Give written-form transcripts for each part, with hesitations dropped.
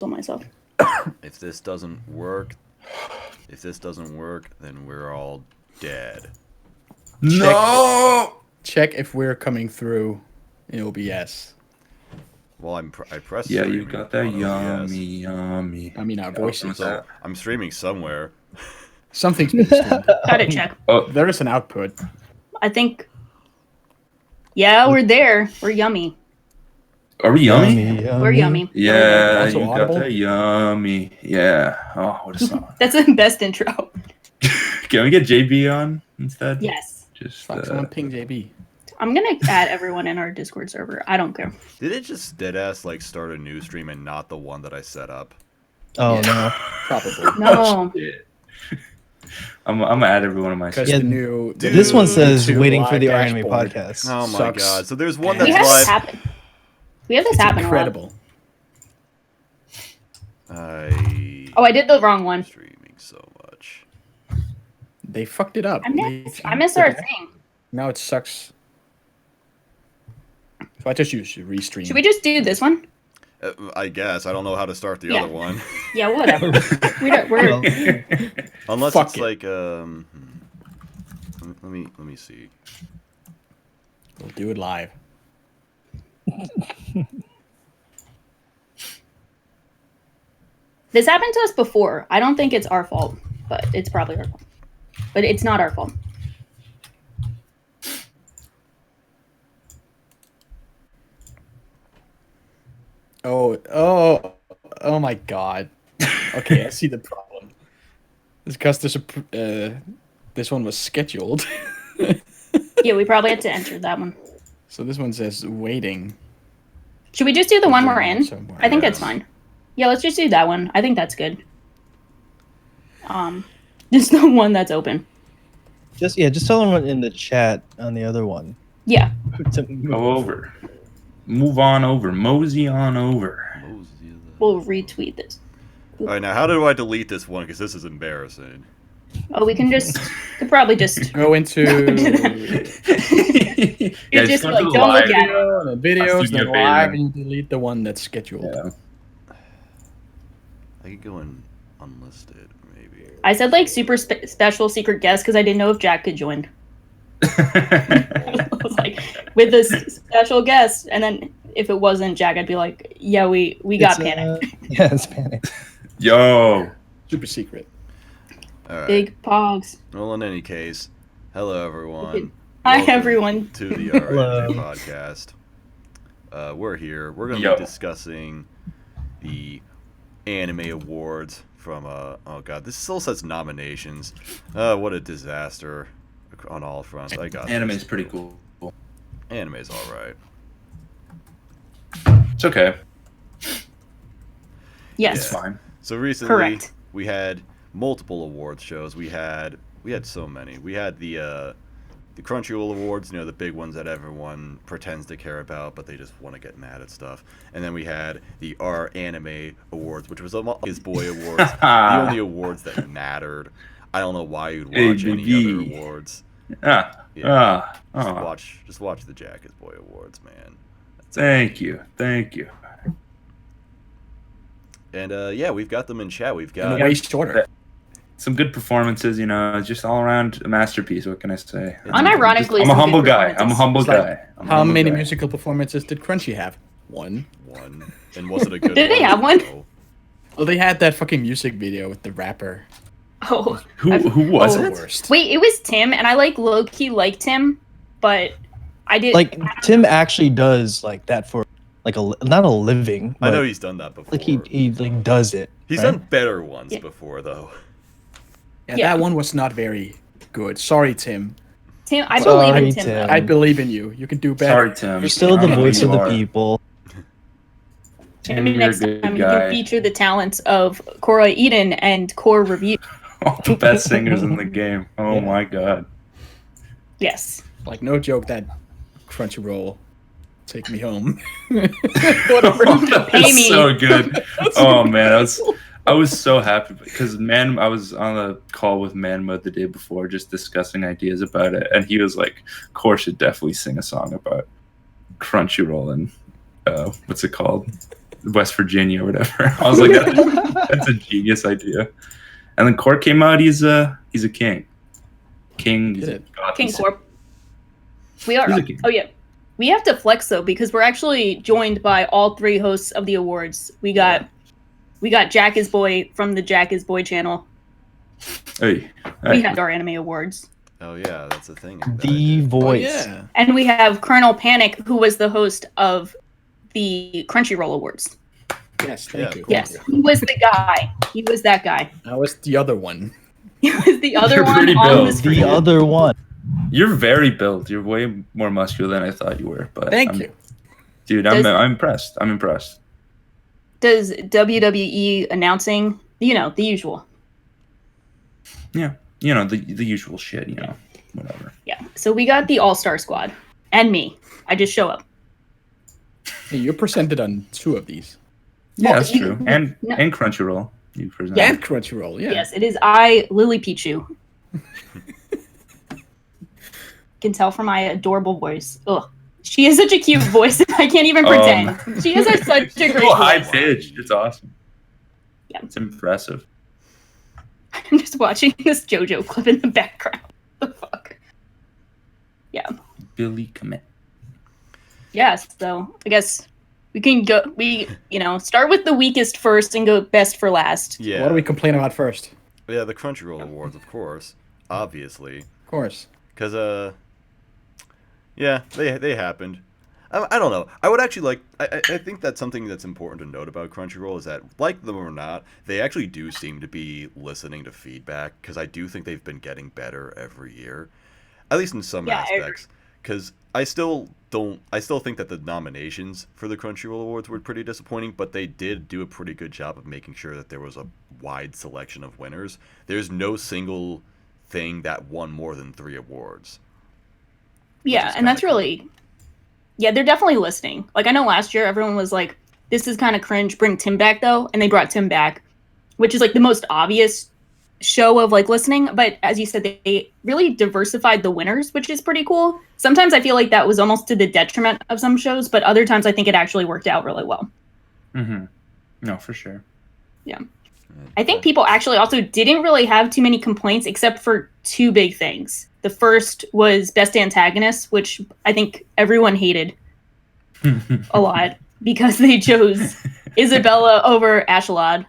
myself. If this doesn't work, then we're all dead. No. Check if we're coming through in OBS. Well, I pressed. Yeah, streaming you got that on OBS. yummy. I mean, our voices. So I'm streaming somewhere. Something's been streamed. Gotta check. Oh, There is an output. I think. Yeah, we're there. We're yummy. are we yummy? We're yummy. Yeah, Also you audible? got that yummy. Yeah. Oh, what a song. That's the best intro. Can we get JB on instead? Yes. Just Fuck, someone ping JB. I'm gonna add everyone in our Discord server. I don't care. Did it just deadass like start a new stream and not the one that I set up? Oh no. Probably. No. Shit. I'm gonna add every one of my. Because Yeah, the new. dude, This one says YouTube waiting for the live anime dashboard podcast. Oh my Sucks. god! So there's one We that's have this live. happen. We have this It's happen a lot. incredible. Oh, I did the wrong one. Streaming so much. They fucked it up. I missed our thing. Now it sucks. So I just use restream. Should we just do this one? I guess I don't know how to start the Yeah. other one. Yeah, whatever. We're Well, Unless Fuck it's it. like let me see. We'll do it live. This happened to us before. I don't think it's our fault, but it's probably our fault. But it's not our fault. Oh my god. Okay, I see the problem. It's because this one was scheduled. Yeah, we probably had to enter that one. So this one says waiting. Should we just do the one we're in? Somewhere. I think that's Yes. fine. Yeah, let's just do that one. I think that's good. Just the one that's open. just tell everyone in the chat on the other one. Yeah. Go over. Move on over. Mosey on over. We'll retweet this. All right, now how do I delete this one? Because this is embarrassing. Oh, we can just could probably just Go into you just like don't look at it. the videos, I'll then do live, it. and you delete the one that's scheduled. Yeah. I could go in unlisted, maybe. I said like super special secret guest because I didn't know if Jack could join. I was like with this special guest, and then if it wasn't Jack, I'd be like, yeah, we got It's, panicked. Yeah, it's panic. Yo. Super secret. All right. Big pogs. Well, in any case, hello everyone. Hi Welcome everyone. to the RNG Hello. podcast. We're here. We're going to Yo. be discussing the anime awards from oh god, this still says nominations. What a disaster on all fronts. I got Anime this. is pretty cool. Anime's all right. It's okay. Yes. It's fine. So recently Correct. we had multiple awards shows. We had so many. We had the Crunchyroll Awards, you know, the big ones that everyone pretends to care about, but they just want to get mad at stuff. And then we had the R Anime Awards, which was his boy awards, the only awards that mattered. I don't know why you'd watch any other ABB. awards. Ah. Yeah. Ah. Just watch the Jackisboy Awards, man. That's Thank you. Thank you. And yeah, we've got them in chat. We've And got way shorter. Some good performances, you know, just all around a masterpiece. What can I say? Unironically, I'm a some humble good guy. I'm a performances. humble It's like, guy. I'm a How humble many guy. musical performances did Crunchy have? One. one. And was it a good Did one? they have one? No. Well, they had that fucking music video with the rapper. Oh. Who was The it? worst. Wait, it was Tim, and I like low key liked him, but I did Like Tim actually does like that for like not a living. I know but, he's done that before. like he like does it. He's right? done better ones Yeah. before, though. Yeah, Yeah. that one was not very good. Sorry, Tim. Tim. I Sorry, believe in Tim. Tim. though. I believe in you. You can do better. Sorry, Tim. You're still the I know voice you of the are. people. Tim, Maybe you're a next good time you guy. can feature the talents of Cora Eden and Core Review. All the best singers in the game. Oh Yeah. my god. Yes. Like, no joke that Crunchyroll take me home. Whatever. That Pay was me. so good. Oh man, I was so happy because I was on a call with Manma the day before, just discussing ideas about it, and he was like, "Core should definitely sing a song about Crunchyroll and what's it called? West Virginia or whatever. I was like, that's a genius idea. And then Corp came out. He's a king. King. He's a god. King Corp. We are. He's a king. Oh yeah. We have to flex though because we're actually joined by all 3 hosts of the awards. We got Jackisboy from the Jackisboy channel. Hey. We had our anime awards. Oh yeah, that's a thing. The voice. yeah. And we have Colonel Panic, who was the host of the Crunchyroll Awards. Yes, thank you. Yes, he was the guy. He was that guy. I was the other one. He was the other You're one pretty on built. the screen. The other one. You're very built. You're way more muscular than I thought you were. But Thank you. Dude, I'm impressed. I'm impressed. Does WWE announcing, the usual. Yeah. The usual shit, whatever. Yeah. So we got the All-Star Squad. And me. I just show up. Hey, you're presented on 2 of these. Yeah, Well, that's true. And Crunchyroll. You present. And Crunchyroll, yeah. Yes, it is I, Lily Pichu. Can tell from my adorable voice. Ugh. She has such a cute voice. I can't even pretend. She has such a great so high voice. pitched. It's awesome. Yeah. It's impressive. I'm just watching this JoJo clip in the background. What the fuck? Yeah. Billy Commit. Yes, so I guess we can go. Start with the weakest first and go best for last. Yeah. What do we complain about first? Yeah, the Crunchyroll Awards, of course. Obviously. Of course. Because, yeah, they happened. I don't know. I would actually I think that's something that's important to note about Crunchyroll is that, like them or not, they actually do seem to be listening to feedback, because I do think they've been getting better every year. At least in some aspects. Because I still think that the nominations for the Crunchyroll Awards were pretty disappointing, but they did do a pretty good job of making sure that there was a wide selection of winners. There's no single thing that won more than 3 awards. Yeah, and that's really... Yeah, they're definitely listening. Like, I know last year everyone was like, this is kind of cringe, bring Tim back, though. And they brought Tim back, which is, like, the most obvious show of, like, listening. But as you said, they really diversified the winners, which is pretty cool. Sometimes I feel like that was almost to the detriment of some shows, but other times I think it actually worked out really well. Mm-hmm. No, for sure. Yeah. I think people actually also didn't really have too many complaints except for 2 big things. The first was Best Antagonist, which I think everyone hated a lot because they chose Isabella over Ashalad,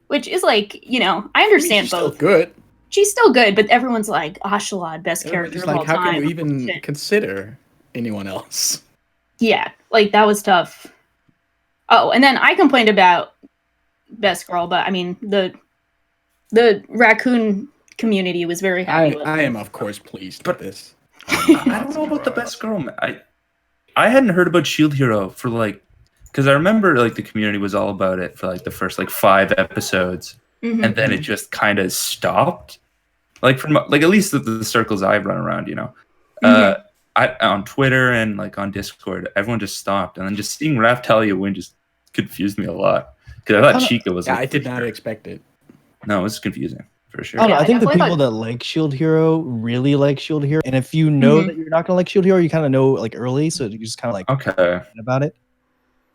which is like, I understand She's both. still good. She's still good, but everyone's like, Ashalad, best character of all how time. can you even Shit. consider anyone else? Yeah, like that was tough. Oh, and then I complained about Best Girl, but I mean the raccoon community was very happy with I it. am, of course, pleased with this. I don't know about the best girl. I hadn't heard about Shield Hero for because I remember the community was all about it for the first 5 episodes, Mhm. and then it just kind of stopped. From at least the circles I've run around, on Twitter and on Discord, everyone just stopped, and then just seeing Raftalia win just confused me a lot because I thought Chica was. Yeah, I did not expect it. No, it was confusing for sure. I don't know. Yeah, I think the definitely people that like Shield Hero really like Shield Hero, and if you know that you're not gonna like Shield Hero, you kind of know early, so you just kind of Okay, about it.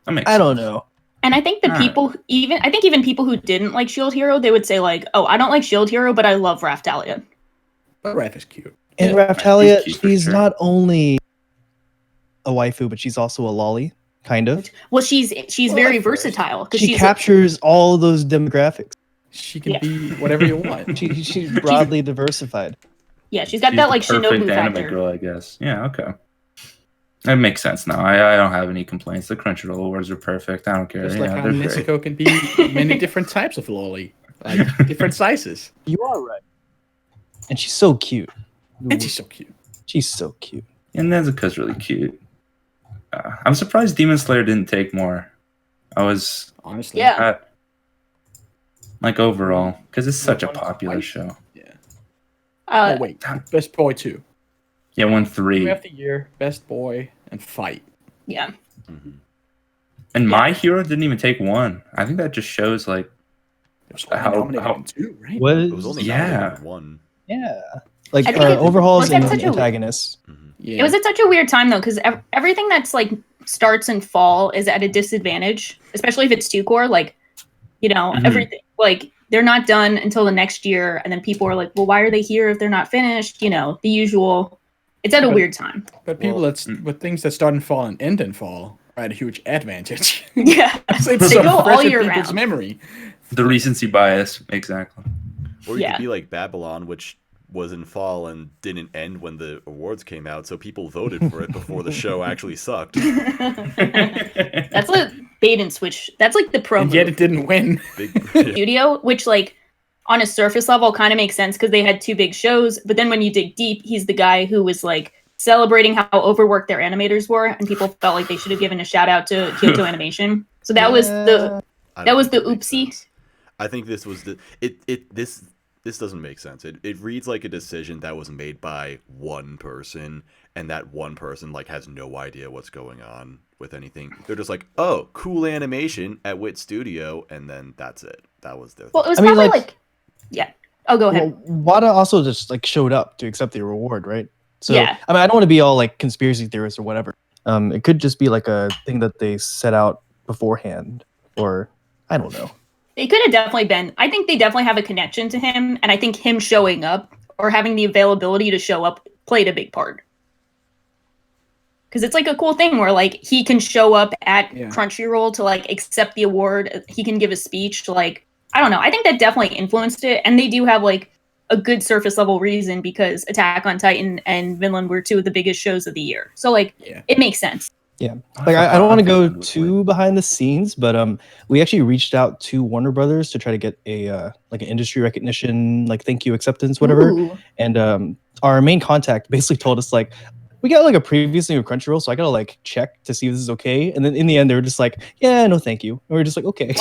that makes I don't sense. know. And I think the Alright. people, even people who didn't like Shield Hero, they would say oh, I don't like Shield Hero, but I love Raftalia. But Raph is cute. And Yeah, Raftalia, he's cute for she's sure. not only a waifu, but she's also a lolly, kind of. Well, she's Well, very at first. versatile because She she's captures all those demographics. She can Yeah. be whatever you want. She's broadly diversified. she's got She's that the perfect Shinobu anime factor. girl, I guess. Yeah, okay. That makes sense now. I don't have any complaints. The Crunchyroll Awards are perfect. I don't care. Just Yeah, like how they're great. Nezuko can be many different types of lolly, different sizes. You are right. And she's so cute. And she's so cute. She's so cute. And Nezuko's really cute. I'm surprised Demon Slayer didn't take more. I was Honestly. Yeah. overall because it's such a One popular twice. show. Yeah. Uh, Oh wait, Best Boy 2. Yeah, won Movie 3. of the Year, Best Boy, and Fight. yeah. And My Hero didn't even take 1. I think that just shows It was only How- nominated how- in 2, right? What It was only Yeah. nominated 1. Yeah. I think Overhauls was that and such a- antagonists. Yeah. It was at such a weird time though, because everything that's starts in fall is at a disadvantage, especially if it's 2-core. Like, Mhm. everything, like, they're not done until the next year, and then people are like, well, why are they here if they're not finished? The usual. It's at a weird time. But people with things that start in fall and end in fall are at a huge advantage. Yeah, it's they so go fresh all in year people's round. memory. The recency bias, exactly. Or you Yeah. could be like Babylon, which was in fall and didn't end when the awards came out, so people voted for it before the show actually sucked. That's a bait and switch. That's like the pro And move. yet it didn't win. Studio, which like on a surface level kind of makes sense because they had 2 big shows, but then when you dig deep, he's the guy who was like celebrating how overworked their animators were, and people felt like they should have given a shout out to Kyoto Animation. So that was the I that don't was the think it makes oopsie. sense. I think this was this doesn't make sense. It reads like a decision that was made by one person, and that one person like has no idea what's going on with anything. They're just like, oh, cool animation at Wit Studio, and then that's it. That was their Well, it was I mean, probably like- like yeah. Oh, go ahead. Well, Wada also just like showed up to accept the reward, right? So Yeah. I mean, I don't want to be all like conspiracy theorists or whatever. It could just be like a thing that they set out beforehand, or I don't know. They could have definitely been. I think they definitely have a connection to him, and I think him showing up or having the availability to show up played a big part. Because it's like a cool thing where like he can show up at Crunchyroll to like accept the award. He can give a speech. Like, I don't know. I think that definitely influenced it, and they do have like a good surface level reason because Attack on Titan and Vinland were 2 of the biggest shows of the year. So like, it makes sense. Yeah, like I don't want to go too behind the scenes, but we actually reached out to Warner Brothers to try to get a like an industry recognition, like thank you acceptance, whatever. Ooh. And our main contact basically told us like, we got like a previous thing with Crunchyroll, so I gotta like check to see if this is okay. And then in the end, they were just like, yeah, no, thank you. And we were just like, okay.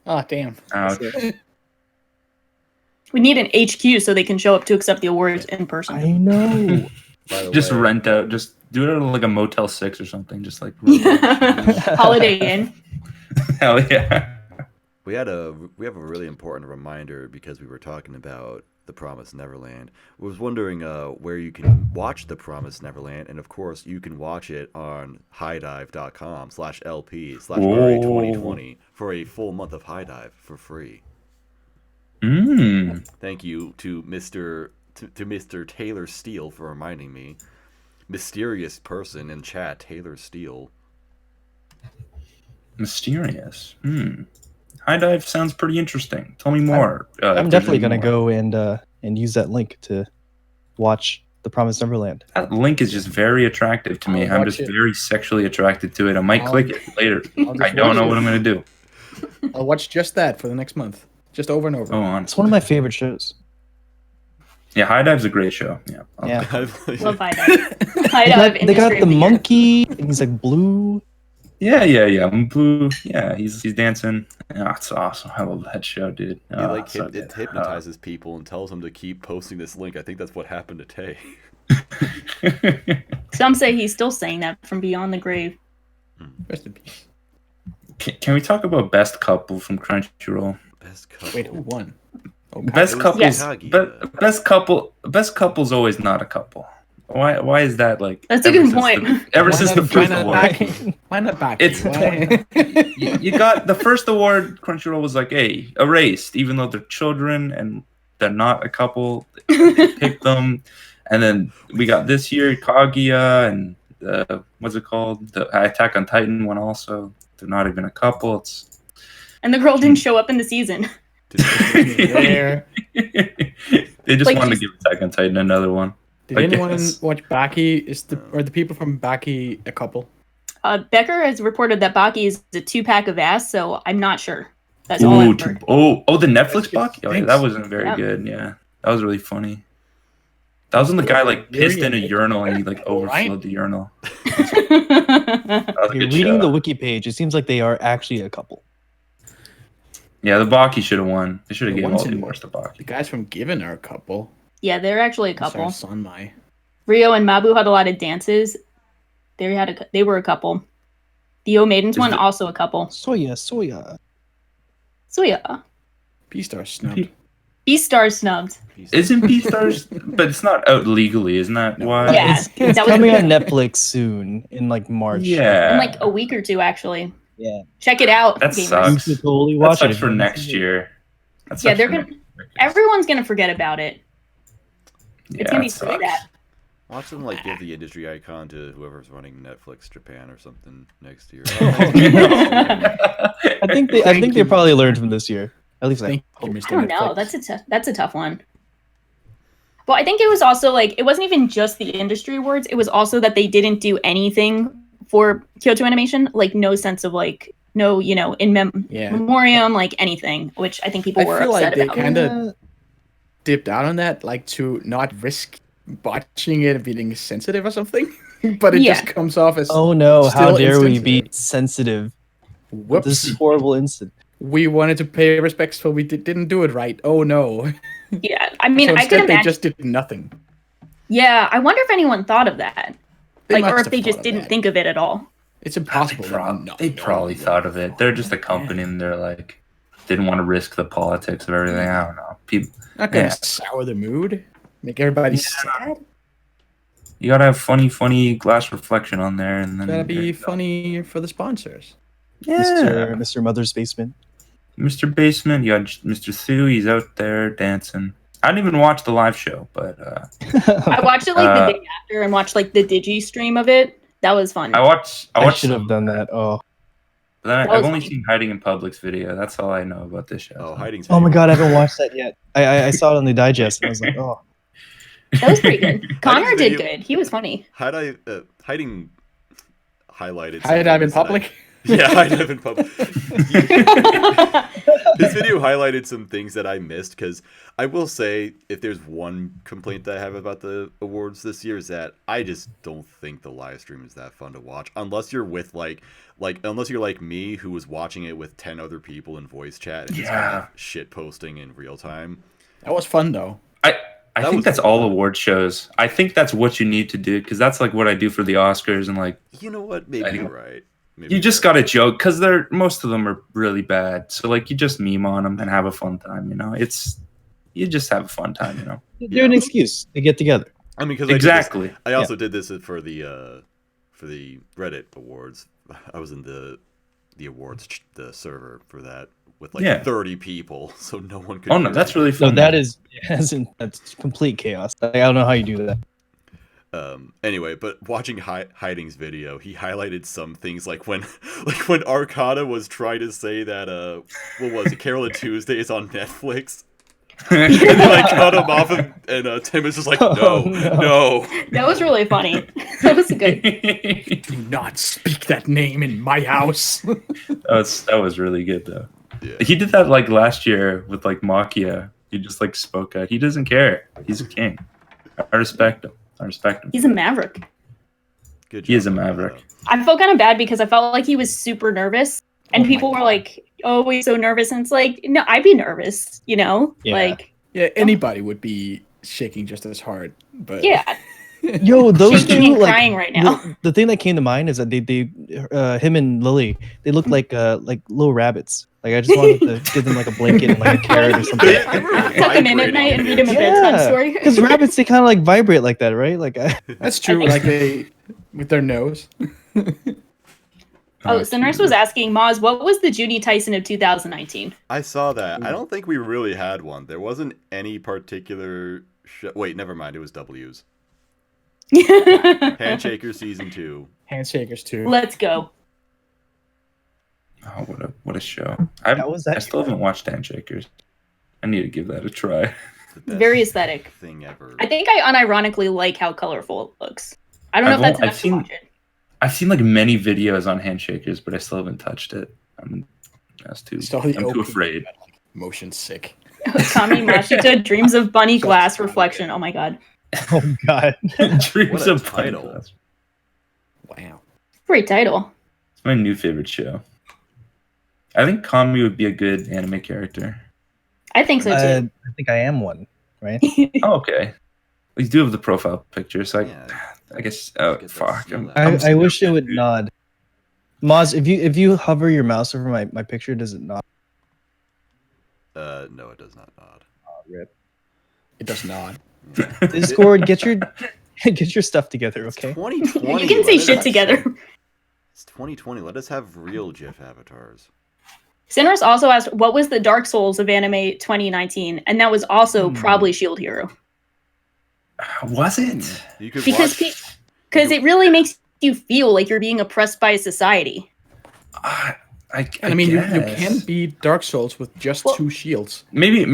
Oh, damn. Ouch. We need an HQ so they can show up to accept the awards in person. I know. By the Just way, rent out. Just do it at like a Motel 6 or something. Just like Holiday Inn. hell yeah. we have a really important reminder because we were talking about The Promised Neverland. I was wondering where you can watch The Promised Neverland, and of course you can watch it on highdive.com/LP/RA2020 for a full month of High Dive for free. Thank you to Mr. Taylor Steele for reminding me. Mysterious person in chat, Taylor Steele. Mysterious. High Dive sounds pretty interesting. Tell me more. I'm definitely gonna go and use that link to watch The Promised Neverland. That link is just very attractive to me. I'll I'm watch just it. very sexually attracted to it. I might click it later. I'll just I don't watch know it. what I'm gonna do. I'll watch just that for the next month. Just over and over. Go on. It's one of my favorite shows. Yeah, High Dive's a great show. Yeah. Yeah. Love High Dive. High Dive They got industry the of the year. monkey, and he's like blue. Yeah. Blue. Yeah, he's dancing. Yeah, it's awesome. I love that show, dude. He Oh, like it's so it good. hypnotizes people and tells them to keep posting this link. I think that's what happened to Tay. Some say he's still saying that from beyond the grave. Rest in peace. Can we talk about best couple from Crunchyroll? Best couple. Wait, who won? Oh, Best It was couple. Yes. Kaguya. Best couple's always not a couple. Why is that like? That's a ever good since point. Ever Why since not- the why first not award. Baki? Why not Baki? It's- Why? You got the first award. Crunchyroll was like, "Hey, erased," even though they're children and they're not a couple. They picked them, and then we got this year Kaguya and what's it called? The Attack on Titan one also. They're not even a couple. It's And the girl didn't show up in the season. There. they just Like, wanted to just- give Attack on Titan another one. Did I anyone guess. watch Baki? Are the people from Baki a couple? Becker has reported that Baki is a 2-pack of ass, so I'm not sure. That's all I've heard. The Netflix That's Baki? Oh, yeah, thanks. that wasn't very Yeah. good. Yeah, that was really funny. That was when the guy like pissed in a Really? urinal and he like Right. overflowed the urinal. That was a You're good reading show. the wiki page. It seems like they are actually a couple. Yeah, the Baki should have won. They should have The given ones all the in- awards to The Baki. guys from Given are a couple. Yeah, they're actually a couple. Sanmai. Rio and Mabu had a lot of dances. They were a couple. The O Maidens Is one it- also a couple. Soya. So yeah. P-Star snubbed. Beastar snubbed. Isn't Beastars? But it's not out legally, isn't that why? Yeah, It's that was coming a- on Netflix soon in like March. Yeah. In like a week or two, actually. Yeah. Check it out, That gamers. You sucks. should totally That watch it sucks if for you haven't next seen it. year. That Yeah, sucks they're for gonna. next year. Everyone's gonna forget about it. Yeah, It's gonna be it so sucks. bad. Watch them like give the industry icon to whoever's running Netflix Japan or something next year. I think they probably learned from this year. At least Thank I you, hope. Mr. I don't know. Netflix. That's a tough one. Well, I think it was also like it wasn't even just the industry awards. It was also that they didn't do anything for Kyoto Animation. Like no sense of like no, in memoriam, like anything, which I think people I were feel like upset they about. kind of dipped out on that, like to not risk botching it and being sensitive or something. But it just comes off as Oh no! How still dare we be insensitive. sensitive? Whoops. This horrible incident. We wanted to pay respects, but we didn't do it right. Oh no! Yeah, I mean, So I instead could they imagine. just did nothing. Yeah, I wonder if anyone thought of that, They like, or must if they have just thought of didn't that. think of it at all. It's impossible. not They know. probably thought of it. They're just a company, and they're like didn't want to risk the politics of everything. I don't know. People, Not gonna Yeah. sour the mood, make everybody sad. you gotta have funny glass reflection on there, and then Gotta there be you go. funny for the sponsors. Yeah, Mr. Mother's Basement. Mr. Basement. You got Mr. Sue. He's out there dancing. I didn't even watch the live show, but I watched it like the day after and watched like the Digi stream of it. That was fun. I watched. I should some- have done that. Oh. But then That I've was only funny. seen Hiding in Public's video. That's all I know about this show. Oh, so. hiding. Oh my god! I haven't watched that yet. I saw it on the digest and I was like, oh. That was pretty good. Connor did video- good. He was funny. Hiding highlighted. some High dive in things that I- public. Yeah, high dive in public. This video highlighted some things that I missed because I will say if there's one complaint that I have about the awards this year is that I just don't think the live stream is that fun to watch unless you're with unless you're like me who was watching it with 10 other people in voice chat and just kind of shit posting in real time. That was fun though. I think that's all award shows. I think that's what you need to do because that's like what I do for the Oscars and like You know what? Maybe you're right. you just got to joke because most of them are really bad. So like you just meme on them and have a fun time. You just have a fun time. They're an excuse to get together. I mean, because Exactly. I also did this for the Reddit awards. I was in the awards the server for that with like 30 people, so no one could. Oh no, that's really So fun. that's complete chaos. I don't know how you do that. Anyway, but watching Hiding's video, he highlighted some things like when Arcana was trying to say that what was it, Carol and Tuesday is on Netflix. And they like cut him off and Tim is just like, no. That was really funny. That was good. Do not speak that name in my house. That was really good though. Yeah. He did that like last year with like Makia. He just like spoke out. He doesn't care. He's a king. I respect him. He's a maverick. Good job. He is a maverick. I felt kind of bad because I felt like he was super nervous, and people were like, "Oh, he's so nervous," and it's like, no, I'd be nervous, Yeah. like, Yeah, anybody would be shaking just as hard. But yeah, Yo, those shaking two and like crying right now. the thing that came to mind is that they him and Lily, they look like little rabbits. Like I just wanted to give them like a blanket and like a carrot or something. They were Tuck him in at night and read him a bedtime story. Because rabbits they kind of like vibrate like that, right? Like that's true. think- Like they with their nose. Oh, so Nurse was asking Moz, what was the Judy Tyson of 2019? I saw that. I don't think we really had one. There wasn't any particular wait, never mind. It was W's. Handshaker season 2. Handshakers too. Let's go. Oh, what a show! How was that? I still haven't watched Handshakers. I need to give that a try. It's the best Very aesthetic. thing ever. I think I unironically like how colorful it looks. I don't know if that's enough to watch it. I've seen like many videos on Handshakers, but I still haven't touched it. I'm too afraid. Motion sick. Kamimashita Dreams of Bunny Glass Reflection. Oh my god. Oh god. Dreams What a of Bunny title. Glass. Wow. Great title. It's my new favorite show. I think Kami would be a good anime character. I think so too. I think I am one, right? Oh, okay. We do have the profile picture, so Yeah. I guess. Oh, Get that fuck. seal I wish it would nod. Moz, if you hover your mouse over my picture, does it nod? No, it does not nod. Rip. It does not. Discord, get your stuff together, It's okay? 2020. You can say let us- shit together. It's 2020. Let us have real GIF avatars. Sinners also asked, what was the Dark Souls of anime 2019? And that was also probably Shield Hero. Was it? You could Because watch. because it really makes you feel like you're being oppressed by society. I And I mean, you guess. can beat Dark Souls with just Well- 2 shields. maybe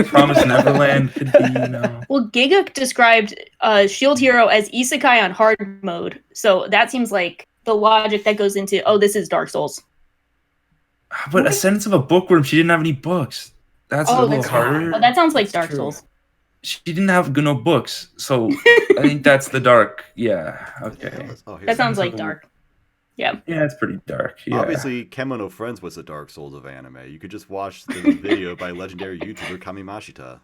Promise Neverland could be, you know. Well, Giga described Shield Hero as isekai on hard mode. So that seems like the logic that goes into, oh, this is Dark Souls. But a sentence of a bookworm, she didn't have any books. That's a little that's harder. Oh, that sounds like That's Dark true. Souls. She didn't have no books, so I think that's the dark. Yeah, okay. Oh, here's That sounds Sounds like a- dark. Yeah. Yeah, it's pretty dark. Yeah. Obviously, Kemono Friends was the Dark Souls of anime. You could just watch the video by legendary YouTuber Kamimashita.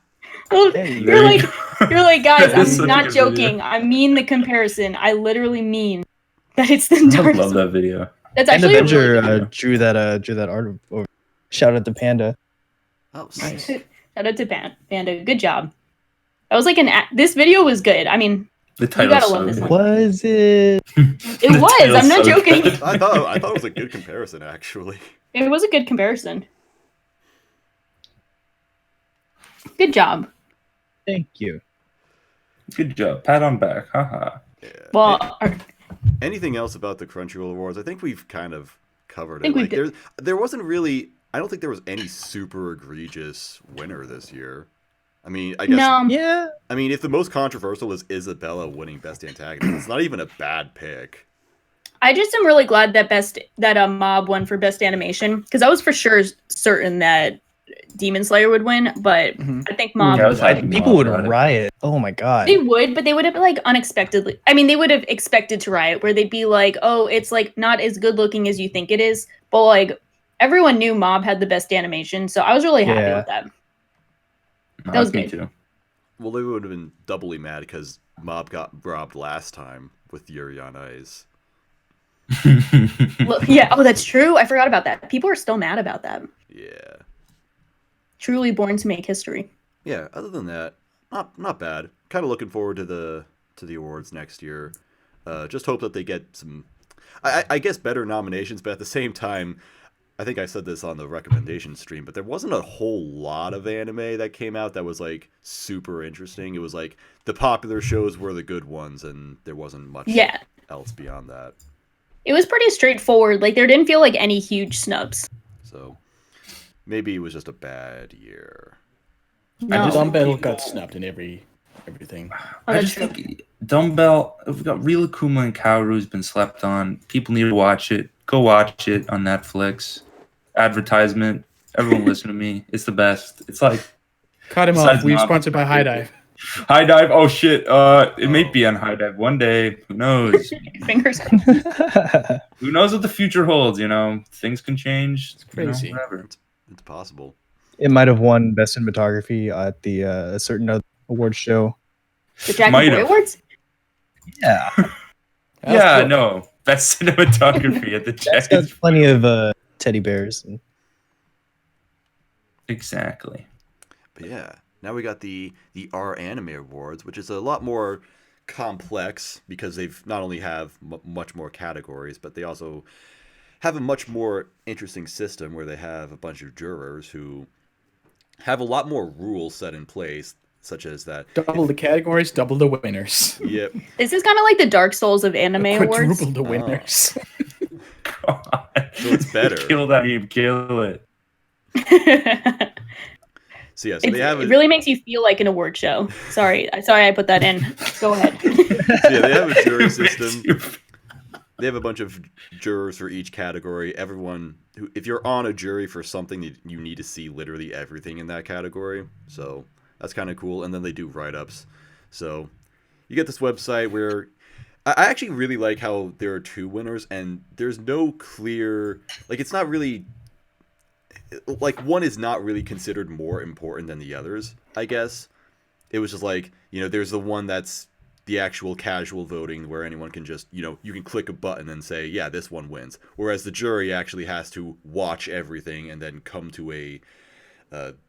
Well, There you There you you're like, guys, That is such I'm a not good video. joking. I mean the comparison. I literally mean that it's the I Dark love Souls. that video. That's And actually a Avenger really good drew that art over. Shout out to Panda. Oh, Nice. Shout out to Panda. Good job. That was like this video was good. I mean, The title gotta is love so this good. one. Was it? it The was. title's I'm not so joking. good. I thought it was a good comparison, actually. It was a good comparison. Good job. Thank you. Good job. Pat on back. Haha. Yeah. Well, Anything else about the Crunchyroll Awards? I think we've kind of covered I it. think we Like, did. there wasn't really. I don't think there was any super egregious winner this year. I mean, I guess. no. Yeah. I mean, if the most controversial is Isabella winning Best Antagonist, it's not even a bad pick. I just am really glad that Mob won for best animation because I was for sure certain that Demon Slayer would win, but Mhm. I think Mob Yeah, I was hyping People Mob would about it. riot. Oh my god. they would, but they would have like unexpectedly. I mean, they would have expected to riot, where they'd be like, "Oh, it's like not as good looking as you think it is," but like everyone knew Mob had the best animation, so I was really happy Yeah. with that. No, That was me good. too. Well, they would have been doubly mad because Mob got robbed last time with Yuri on Ice. Look, yeah. Oh, that's true. I forgot about that. People are still mad about that. Yeah. Truly born to make history. Yeah. Other than that, not bad. Kind of looking forward to the awards next year. Just hope that they get some, I guess, better nominations. But at the same time, I think I said this on the recommendation stream, but there wasn't a whole lot of anime that came out that was like super interesting. It was like the popular shows were the good ones, and there wasn't much Yeah, else beyond that. it was pretty straightforward. Like there didn't feel like any huge snubs. So maybe it was just a bad year. No. just- Dumbbell got snubbed in everything. Oh, I that's just true. think Dumbbell, we've got Real Akuma and Kaoru's been slept on. People need to watch it. Go watch it on Netflix. Advertisement. Everyone listen to me. It's the best. It's like Cut him Besides off. We're Mob. sponsored by High Dive. High Dive. Oh shit. It may be on High Dive one day. Who knows? Fingers. Who knows what the future holds? You know, things can change. It's crazy. whatever. It's possible. It might have won best cinematography at the a certain other award show. The Jack Might Boy have. Awards. Yeah. Yeah. No. Best cinematography at the That's got Jack. plenty of teddy bears. Exactly. But yeah, now we got the R Anime Awards, which is a lot more complex because they've not only have much more categories, but they also have a much more interesting system where they have a bunch of jurors who have a lot more rules set in place, such as that. Double the categories, double the winners. Yep. This is kind of like the Dark Souls of anime awards. Quadruple the winners. God. So it's better. Kill that name. Kill it. So yeah, so they have It really makes you feel like an award show. Sorry I put that in. Go ahead. yeah, they have a jury system. They have a bunch of jurors for each category. Everyone who, if you're on a jury for something, you need to see literally everything in that category. So that's kind of cool. And then they do write-ups. So you get this website where I actually really like how there are two winners and there's no clear, like it's not really, like one is not really considered more important than the others, I guess. It was just like, there's the one that's the actual casual voting where anyone can just, you can click a button and say, yeah, this one wins. Whereas the jury actually has to watch everything and then come to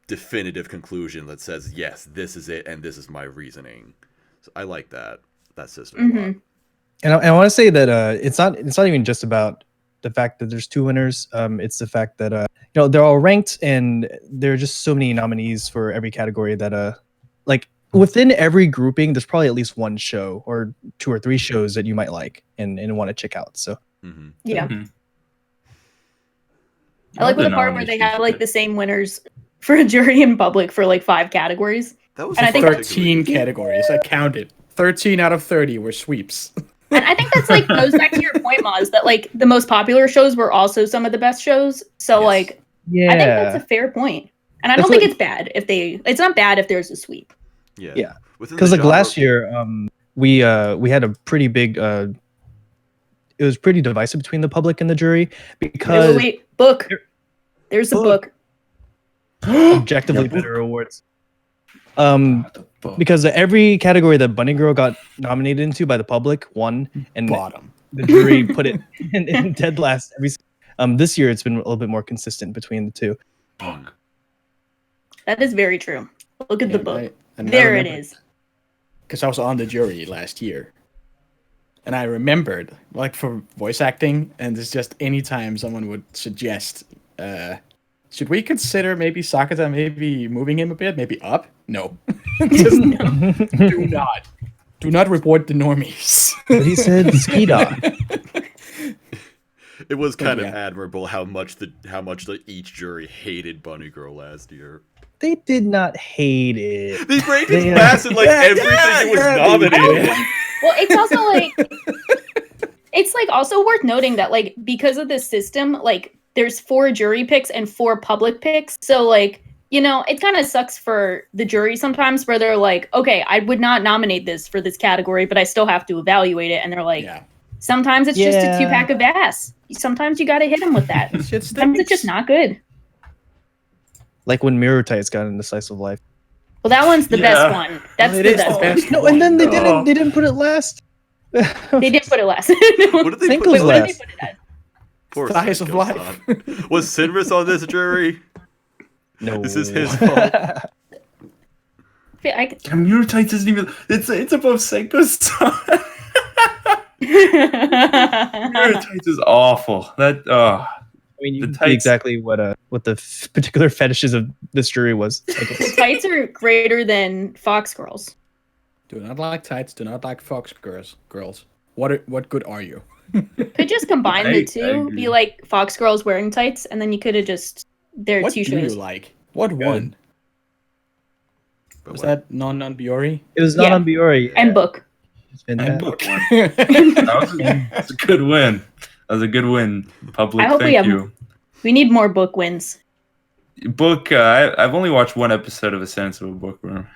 definitive conclusion that says yes, this is it, and this is my reasoning. So I like that system a lot. And I want to say that it's not even just about the fact that there's 2 winners. It's the fact that they're all ranked, and there are just so many nominees for every category that like within every grouping, there's probably at least 1 show or 2 or 3 shows that you might like and want to check out. So yeah. I like the part where they have like the same winners for a jury in public for like 5 categories. That was And I think 13 categories. I counted. 13 out of 30 were sweeps. And I think that's like goes back to your point, Maz, that like the most popular shows were also some of the best shows. So like, yeah, I think that's a fair point. And I don't think it's bad if it's not bad if there's a sweep. Yeah. Because like last year, we had a pretty big. It was pretty divisive between the public and the jury because book. There's a book. Objectively better awards. Because every category that Bunny Girl got nominated into by the public won, and Bottom. the jury put it in dead last. This year it's been a little bit more consistent between the 2. That is very true. Look at the book. There it is. Because I was on the jury last year, and I remembered, like for voice acting, and it's just anytime someone would suggest, should we consider maybe Sakata, maybe moving him a bit, maybe up? No. Just no. Do not report the normies. But he said Skida. It was kind of admirable how much each jury hated Bunny Girl last year. They did not hate it. They ranked it massive, like everything it was nominated. Well, it's also like it's like also worth noting that like because of this system, like there's 4 jury picks and 4 public picks. So like, it kind of sucks for the jury sometimes where they're like, okay, I would not nominate this for this category, but I still have to evaluate it. And they're like, sometimes it's just a 2-pack of ass. Sometimes you got to hit them with that. Sometimes it's just not good. Like when Mirror Tights got into Slice of Life. Well, that one's the best one. That's the best. No, and then they didn't put it last. They did put it last. What did they put it last? Poor Slice of Life. Was Sinris on this jury? No. This is his fault. Mirror Tights isn't even. It's above Senko's song. Mirror Tights is awful. I mean, you see exactly what the particular fetishes of this jury was. The tights are greater than Fox Girls. Do not like tights. Do not like Fox girls. What good are you? Could just combine the two. Be like Fox Girls wearing tights, and then you could have just. There are 2 shows. What do you like? What one? Was that non-Biori? It was not on Biori. And book. And book. That's a good win. That was a good win. Public, thank you. We need more book wins. Book, I've only watched 1 episode of A Sensible Bookworm.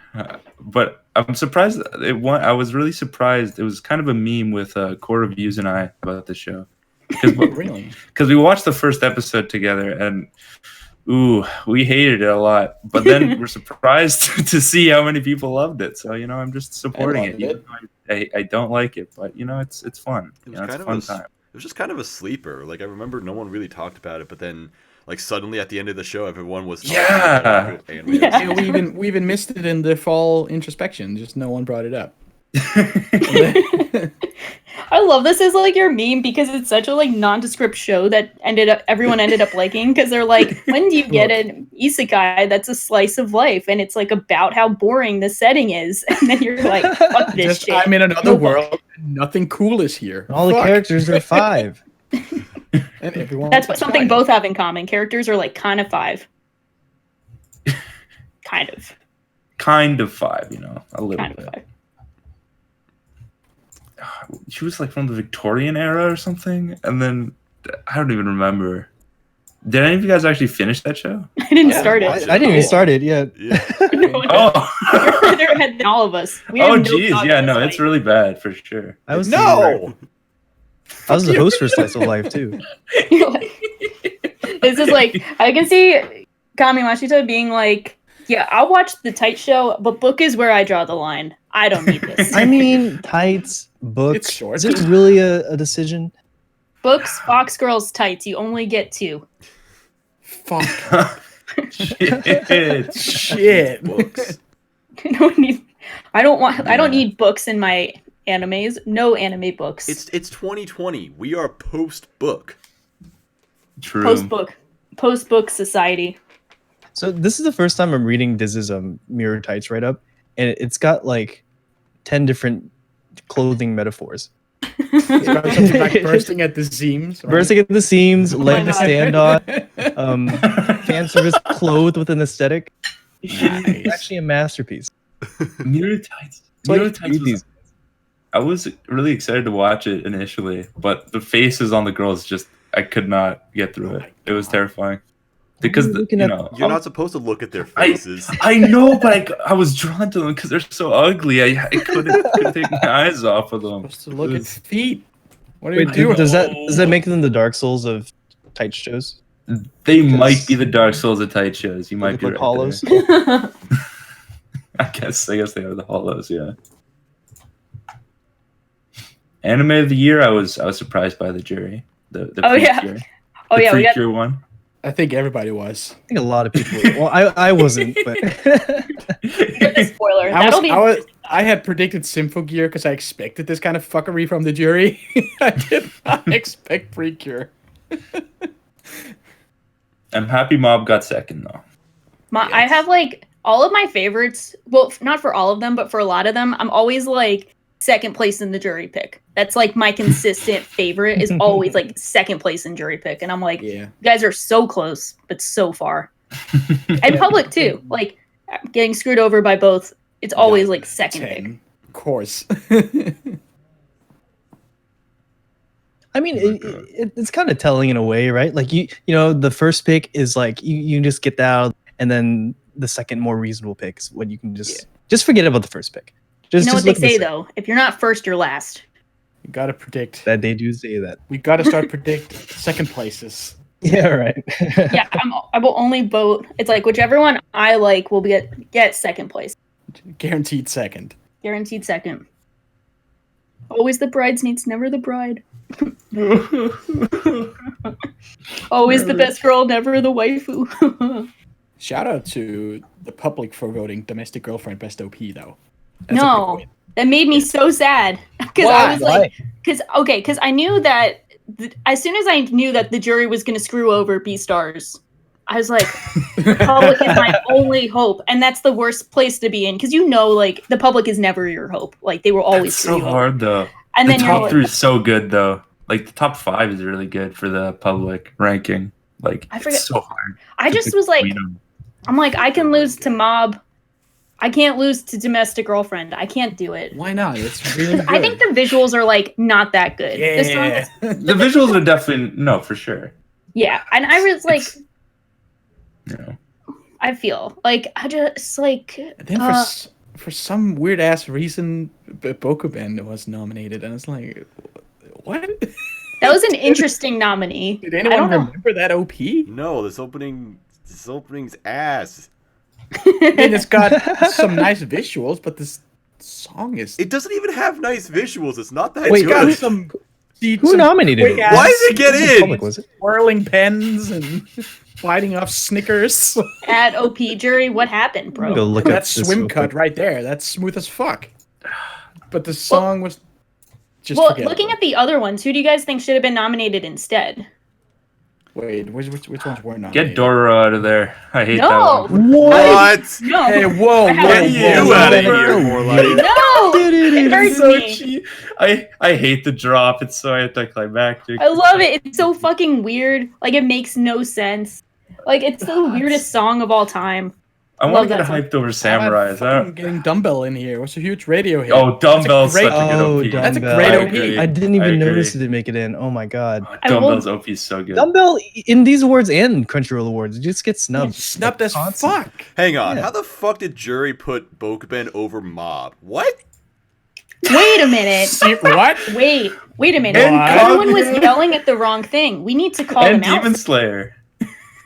But I'm surprised it won. I was really surprised. It was kind of a meme with Core Reviews and I about the show. Really? Because we watched the first episode together, and we hated it a lot. But then we're surprised to see how many people loved it. So, I'm just supporting it. Even though I don't like it, but, it's fun. It's a fun time. It was just kind of a sleeper. Like, I remember no one really talked about it, but then, like, suddenly at the end of the show, everyone was talking about it. Yeah, we even missed it in the fall introspection. Just no one brought it up. I love this as like your meme because it's such a like nondescript show that everyone ended up liking because they're like, when do you get an isekai that's a slice of life and it's like about how boring the setting is, and then you're like, fuck this shit. I'm in another world. Nothing cool is here. All the characters are 5. And everyone. That's something both have in common. Characters are like kind of 5. Kind of. Kind of 5, a little kind bit. Of 5. She was like from the Victorian era or something, and then I don't even remember. Did any of you guys actually finish that show? I didn't start it. I didn't even start it yet. Yeah. You're further ahead than all of us. It's really bad for sure. I was the host for Slice of Life too. This is like I can see Kamimashita being like, yeah, I'll watch the tight show, but book is where I draw the line. I don't need this. I mean, tights, book. It's short. Is it really a decision? Books, Fox Girls, tights. You only get 2. Fuck. Shit. Books. I don't need books in my animes. No anime books. It's 2020. We are post book. True. Post book society. So this is the first time I'm reading Diz's Mirror Tights write up, and it's got like 10 different clothing metaphors. It's got something like bursting at the seams. Right? Bursting at the seams, leg to God. stand on, fan service clothed with an aesthetic. Nice. It's actually a masterpiece. Mirror Tights. So Mirror you Tights read was, these. I was really excited to watch it initially, but the faces on the girls just I could not get through it. It was terrifying. Because You're not supposed to look at their faces. I know, but I was drawn to them because they're so ugly. I couldn't take my eyes off of them. Supposed to look at feet. What are you Wait, doing? does that make them the Dark Souls of tight shows? They might be the Dark Souls of tight shows. You might be Like right hollows? there. I guess they are the hollows. Yeah. Anime of the year. I was surprised by the jury. The Precure. Oh the yeah, we got Precure one. I think everybody was. I think a lot of people. Well, I wasn't, but the spoiler. I had predicted Symphogear because I expected this kind of fuckery from the jury. I did not expect Precure. I'm happy Mob got second though. I have like all of my favorites. Well, not for all of them, but for a lot of them, I'm always like second place in the jury pick. That's like my consistent favorite is always like second place in jury pick. And I'm like, Yeah. you guys are so close, but so far. And public too. Like getting screwed over by both. It's always like second 10. pick. Of course. I mean, it's kind of telling in a way, right? Like you know, the first pick is like you just get that out, and then the second more reasonable pick is when you can just forget about the first pick. Just, You know just what they look at say the though? If you're not first, you're last. You gotta predict. that they do say that. We gotta start predict second places. Yeah, right. Yeah, I will only vote. It's like whichever one I like will get second place. Guaranteed second. Guaranteed second. Always the bridesmaids, never the bride. Always the best girl, never the waifu. Shout out to the public for voting Domestic Girlfriend Best OP though. That's a No, big win. that made me so sad because I was like, because I knew that as soon as I knew that the jury was going to screw over B-Stars, I was like, the public is my only hope, and that's the worst place to be in because like the public is never your hope. Like they will always That's screw so you over. hard though. And The then you're top like, three is so good though. Like the top 5 is really good for the public ranking. Like I forget- it's so hard. I just was like, I'm like, I can lose to Mob. I can't lose to Domestic Girlfriend. I can't do it. Why not? It's really good. I think the visuals are like not that good. The song Yeah. is- The visuals are definitely for sure. yeah, and I was like, You know. I feel like I just like And then for some weird ass reason, Bokuben was nominated, and I was like, what? that was an interesting nominee. Did I anyone don't know. remember that OP? No, this opening's ass. I mean, it's got some nice visuals, but this song is. It doesn't even have nice visuals. It's not that Wait, It's got good. some. Who nominated it? Why did it get in? Public, was it? Whirling pens and fighting off Snickers. At OP jury, what happened, I'm gonna go bro? look That up this swim real cut quick. right there. That's smooth as fuck. But the song was just. Well, forgettable. looking at the other ones, who do you guys think should have been nominated instead? Wait, which ones were nominated? Get Dora out of there. I hate that No, one. What? no, Hey, whoa, I whoa, haven't- Get whoa, you out of whoa. here, more like. no! It hurts It's so me. cheap. I hate the drop. It's so anticlimactic. I love it. It's so fucking weird. Like it makes no sense. Like it's the weirdest song of all time. I love want to get that song. hyped over I'm Samurais. fucking getting Dumbbell in here. What's a huge radio hit? Oh, Dumbbell's That's a such a good Oh, OP. That's a Dumbbell. great I OP. agree. I didn't I even agree. notice it didn't make it in. Oh my god. I will- Dumbbell's OP is so good. Dumbbell in these awards and Crunchyroll awards, it just gets snubbed. Snubbed as Constantly. fuck. Hang on. Yeah. How the fuck did jury put Bokuben over Mob? What? Wait a minute. What? Wait a minute. And Everyone was Kaguya. yelling at the wrong thing. We need to call And them out. Demon Slayer.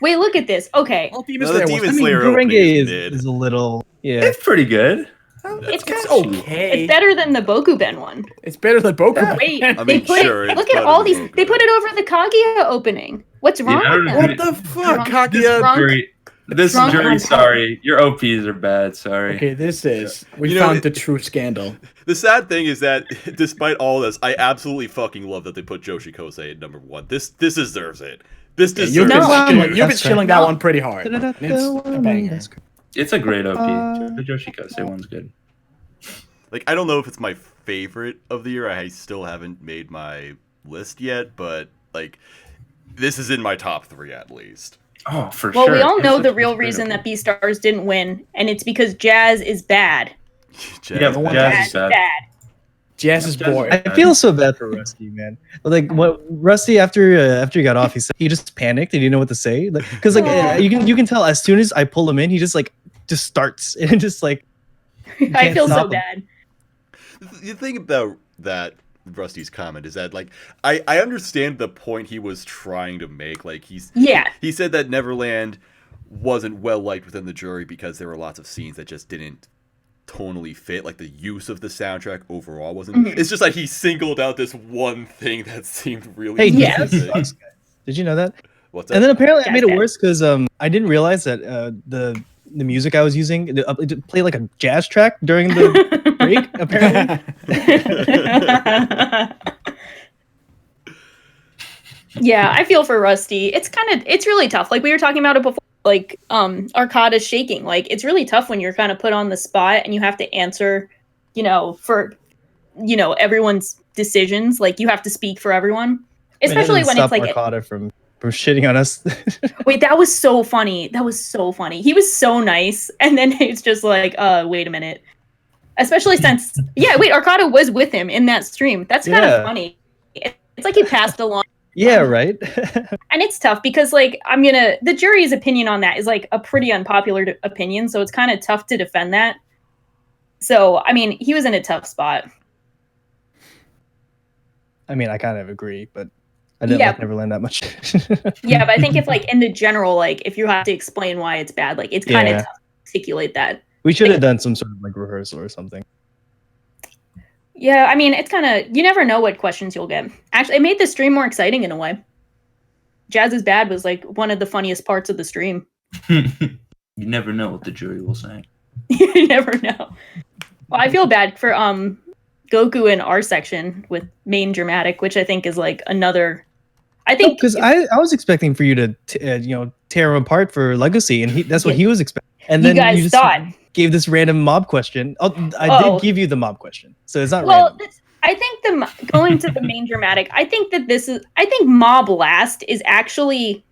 Wait, look at this. Okay. All Demon No, Slayer the was- Demon I mean, Slayer opening Gurenge is mid. is a little It's pretty good. It's It's catchy. okay. It's better than the Bokuben one. It's better than Boku. Wait, I they mean, put sure, it. it's Look at better all than these. They put it over the Kaguya opening. What's wrong Yeah, with I them? don't- What the fuck, This Kaguya? wrong- Jury, This Drunk jury, on sorry. Your OPs are bad, sorry. Okay, we You know, found the true scandal. The sad thing is that, despite all this, I absolutely fucking love that they put Joshi Kosei at number 1. This deserves it. This Yeah, deserves it. you've been chilling that one pretty hard. And it's a banger. It's a great OP. The Joshi Kosei one's good. Like, I don't know if it's my favorite of the year. I still haven't made my list yet, but, like, this is in my top 3 at least. Oh, for Well, sure. we all know It's the a real great reason OP. that Beastars didn't win, and it's because Jazz is bad. Yeah, one Jazz is bad. Jazz is bored. I feel so bad for Rusty, man. Like what Rusty after he got off, he just panicked and he didn't know what to say. Like because you can tell as soon as I pull him in, he just starts and just like I feel so stop him. bad. The thing about that Rusty's comment is that, like, I understand the point he was trying to make. Like, he said that Neverland wasn't well liked within the jury because there were lots of scenes that just didn't tonally fit. Like, the use of the soundtrack overall wasn't. It's just like he singled out this one thing that seemed really. Hey, specific. Jazz sucks, guys. Did you know that? What's that? And then apparently I made it Jazz worse because I didn't realize that the music I was using it played like a jazz track during the break. Apparently. Yeah, I feel for Rusty. It's really tough. Like we were talking about it before. Like Arcada's shaking. Like it's really tough when you're kind of put on the spot and you have to answer, for everyone's decisions. Like you have to speak for everyone, especially when it's like Arcada from shitting on us. Wait, that was so funny. That was so funny. He was so nice, and then it's just like, wait a minute. Especially since, Arcada was with him in that stream. That's kind of funny. It's like he passed along. Yeah, right. And it's tough because, like, the jury's opinion on that is like a pretty unpopular opinion, so it's kind of tough to defend that. So, I mean, he was in a tough spot. I mean, I kind of agree, but I didn't like Neverland that much. Yeah, but I think if, like, in the general, like, if you have to explain why it's bad, like, it's kind of tough to articulate that. We should have done some sort of, like, rehearsal or something. Yeah, I mean, it's kind of, you never know what questions you'll get. Actually, it made the stream more exciting in a way. Jazz is Bad was, like, one of the funniest parts of the stream. You never know what the jury will say. You never know. Well, I feel bad for Goku in our section with main dramatic, which I think is, like, another... I think... Because I was expecting for you to, tear him apart for Legacy, and that's what he was expecting. And then you just thought... gave this random mob question. I did give you the mob question, so it's not random. I think going to the main dramatic, I think Mob Last is actually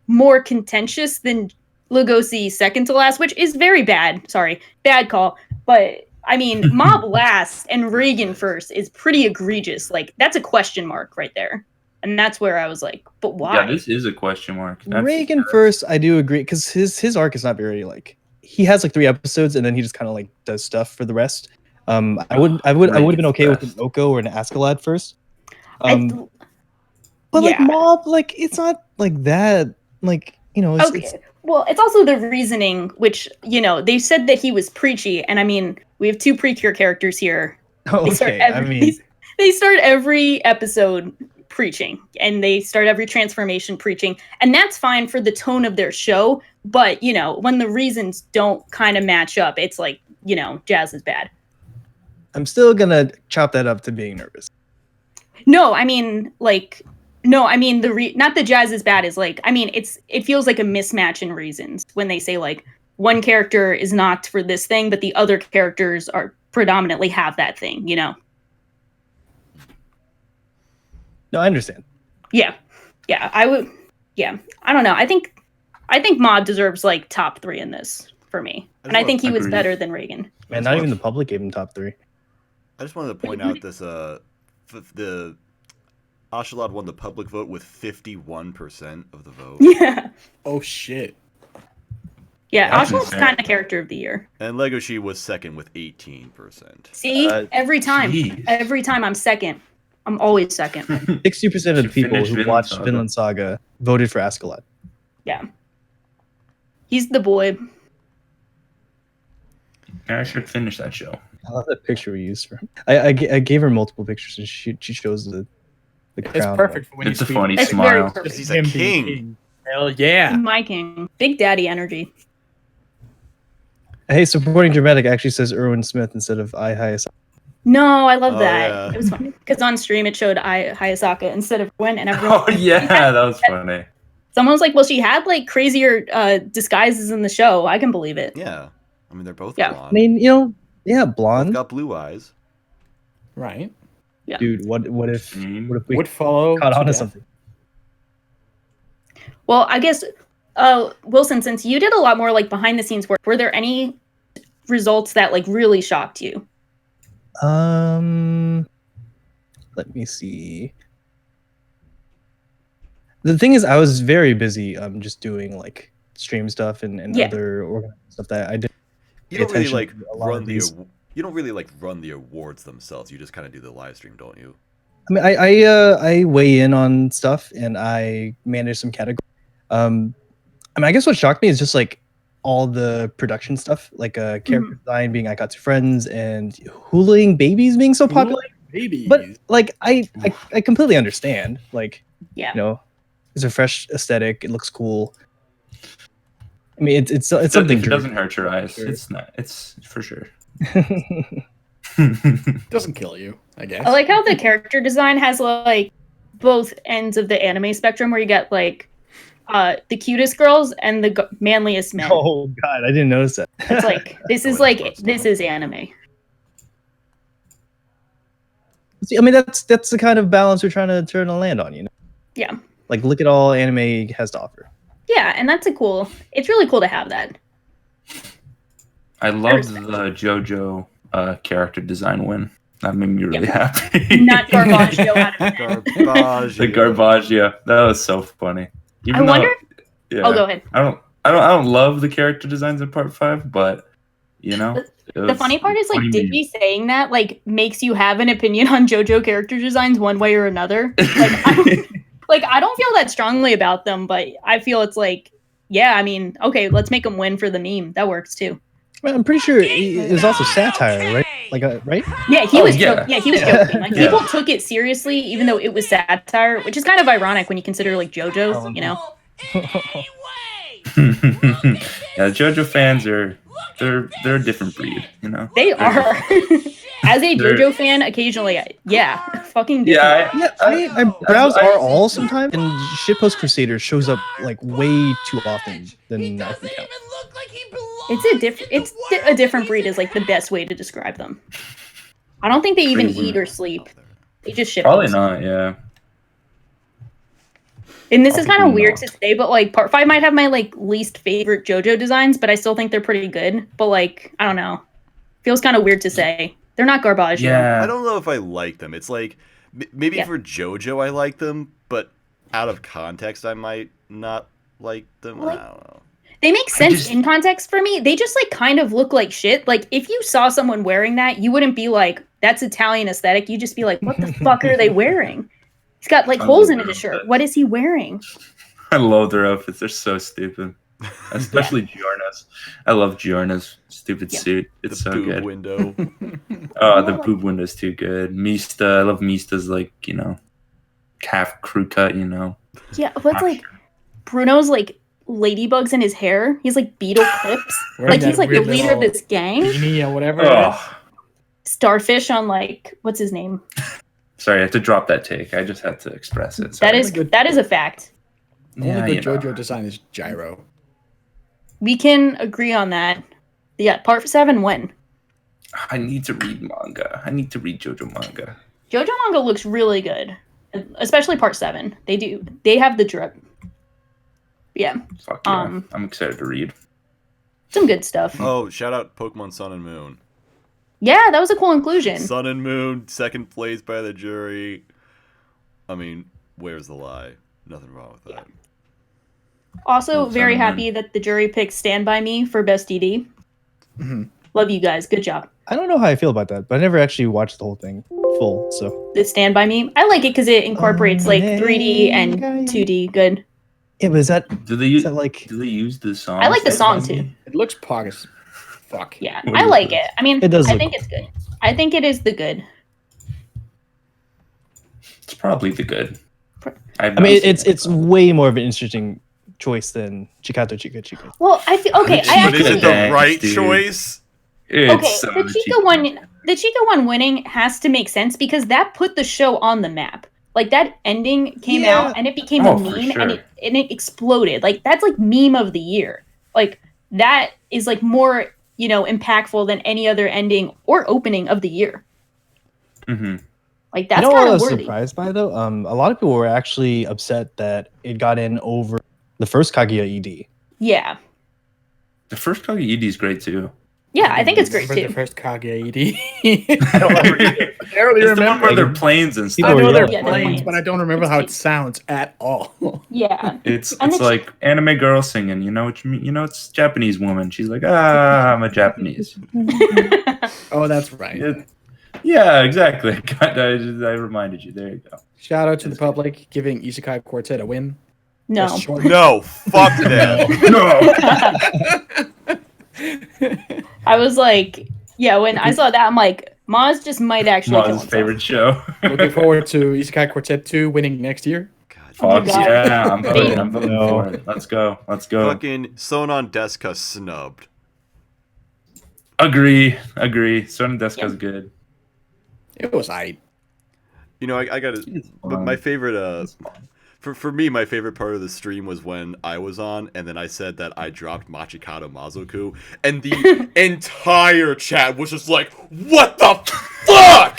more contentious than Lugosi second to last, which is very bad. Sorry, bad call. But I mean, Mob Last and Reagan first is pretty egregious. Like that's a question mark right there, and that's where I was like, but why? Yeah, this is a question mark. Reagan first, I do agree because his arc is not very like. He has like 3 episodes, and then he just kind of like does stuff for the rest. I would have been okay with an Oko or an Askeladd first. But like Mob, like it's not like that. Like it's Well, it's also the reasoning, which they said that he was preachy, and I mean we have 2 Precure characters here. Okay, they start every episode preaching, and they start every transformation preaching, and that's fine for the tone of their show. But when the reasons don't kind of match up, it's like Jazz is Bad. I'm still gonna chop that up to being nervous. No, I mean not the Jazz is Bad is like, I mean it feels like a mismatch in reasons when they say like one character is knocked for this thing, but the other characters are predominantly have that thing. No, I understand. Yeah, I would. Yeah, I don't know. I think Mob deserves like top 3 in this for me, and I think he was better than Reagan. Man, not even the public gave him top 3. I just wanted to point out this the Askeladd won the public vote with 51% of the vote. Yeah. Oh shit. Yeah, Askeladd's kind of character of the year. And Legoshi was second with 18%. See, every time I'm second. I'm always second. 60% of the people who watched Vinland Saga voted for Askeladd. Yeah. He's the boy. I should finish that show. I love that picture we used for him. I gave her multiple pictures, and she shows the crown. It's perfect for when it's a speak. funny It's smile. Because he's a king. Hell yeah. My king. Big daddy energy. Hey, supporting dramatic actually says Erwin Smith instead of I Hayasaka. No, I love Oh, that. yeah. It was funny because on stream it showed Hayasaka instead of Gwen, and everyone. Oh yeah, that was funny. Someone was like, "Well, she had like crazier disguises in the show." I can believe it. Yeah. I mean, they're both Yeah. blonde. I mean, yeah, Both blonde. got blue eyes. Right. Yeah. Dude, what if we Would follow. caught to on to death. something? Well, I guess, Wilson, since you did a lot more like behind the scenes work, were there any results that like really shocked you? Let me see. The thing is, I was very busy just doing like stream stuff and Yeah. other organized stuff that I did. You pay don't really attention like to a lot run of the these. you don't really like run the awards themselves. You just kind of do the live stream, don't you? I mean, I weigh in on stuff and I manage some categories. I mean, I guess what shocked me is just like all the production stuff, like character design being I Got Two Friends and hulaing babies being so popular. Babies. But like, I completely understand. Like, Yeah. it's a fresh aesthetic. It looks cool. I mean, it's something. It doesn't hurt your eyes. It's not. It's for sure. Doesn't kill you, I guess. I like how the character design has like both ends of the anime spectrum, where you get like the cutest girls and the manliest men. Oh God, I didn't notice that. It's like this is anime. See, I mean, that's the kind of balance we're trying to land on, Yeah. Like, look at all anime has to offer. Yeah, and it's really cool to have that. I love the JoJo character design win. That made me really happy. Not Garbaggio out of it. Garbage. The Garbaggio. That was so funny. I wonder. Yeah. Oh, go ahead. I don't love the character designs in part 5, but The funny part is like Diggy saying that like makes you have an opinion on JoJo character designs one way or another. Like I don't feel that strongly about them, but I feel it's like, yeah, I mean, okay, let's make them win for the meme. That works too. Well, I'm pretty sure it was also satire, right? Like, right? Yeah, he was joking. Like Yeah. people took it seriously, even though it was satire, which is kind of ironic when you consider like JoJo. Yeah, JoJo fans they're a different breed, They are. As a JoJo fan, occasionally, fucking different. Yeah, I browse all sometimes, and Shitpost Crusader shows up like way too often than I can count. It's a different breed is like the best way to describe them. I don't think they even Crazy. eat or sleep. They just ship. Probably not. Yeah. And this is kind of Probably weird not. to say, but like part 5 might have my like least favorite JoJo designs, but I still think they're pretty good. But like, I don't know. Feels kind of weird to say. They're not Garbaggio. Yeah. I don't know if I like them. It's like maybe Yeah. for JoJo I like them, but out of context I might not like them. Like- I don't know. They make sense in context for me. They just like kind of look like shit. Like if you saw someone wearing that, you wouldn't be like, that's Italian aesthetic. You'd just be like, what the fuck are they wearing? He's got like holes in his shirt. What is he wearing? I love their outfits. They're so stupid. Especially Giorno's. I love Giorno's stupid suit. It's The so boob good. window. Oh, the boob window's too good. Mista, I love Mista's like, calf crew cut, Yeah, what's like Bruno's like ladybugs in his hair? He's like beetle clips. Wearing Like he's that like the weird leader of little this gang. beanie or whatever. Oh, Starfish on like what's his name? sorry, I have to drop that take. I just had to express it. That Sorry. is a fact. Only good JoJo design is Gyro. We can agree on that. Yeah, part 7 when? I need to read manga. I need to read JoJo manga. JoJo manga looks really good. Especially part 7. They have the drip. Yeah. Fuck yeah. I'm excited to read. Some good stuff. Oh, shout out Pokemon Sun and Moon. Yeah, that was a cool inclusion. Sun and Moon, second place by the jury. I mean, where's the lie? Nothing wrong with that. Also, Oh, very Sun and happy that the jury picked Stand By Me for Best DD. Mhm. Love you guys. Good job. I don't know how I feel about that, but I never actually watched the whole thing full. So The Stand By Me. I like it because it incorporates like 3D and 2D. Good. it was that. Do they Is use that like? Do they use the song? I like the song too. It looks pog as fuck. Yeah, What I is like this? it. I mean, It does I look think it's good. I think it is the good. It's probably the good. I mean, it's way more of an interesting choice than Chikato Chika Chika. Well, I feel okay. I But is actually it the right Dude. choice? okay. The Chica one winning has to make sense because that put the show on the map. Like that ending came out and it became a for meme sure. and it exploded. Like that's like meme of the year. Like that is like more impactful than any other ending or opening of the year. Mm-hmm. Like that's what kind I of was worthy. surprised by though? A lot of people were actually upset that it got in over the first Kaguya ED. Yeah. The first Kaguya ED is great too. Yeah, I think it's great Remember too. the first Kaguya ED? I don't remember. I barely It's the one remember. where they're planes and People I stuff. were know they're yelling. Yeah, they're planes, planes. but I don't remember It's how cute. it sounds at all. Yeah. It's And like anime girl singing. You know what you mean? You know, it's Japanese woman. She's like, I'm a Japanese. Oh, that's right. Yeah, exactly. I reminded you. There you go. Shout out to the public giving Isekai Quartet a win. No. Just short- No, fuck them. No. I was like, yeah, when I saw that, I'm like, Maz just might actually kill Ma's himself. favorite show. Looking forward to Isekai Quartet 2 winning next year. God, Oh my Fuck God. yeah, I'm voting. I'm Baby. voting for it. Let's go. Let's go. fucking Sonon Deska snubbed. Agree. Sonnen Deska's good. It was aight. You know, I got to. But my favorite, for me, my favorite part of the stream was when I was on, and then I said that I dropped Machikado Mazoku, and the entire chat was just like, "What the fuck?"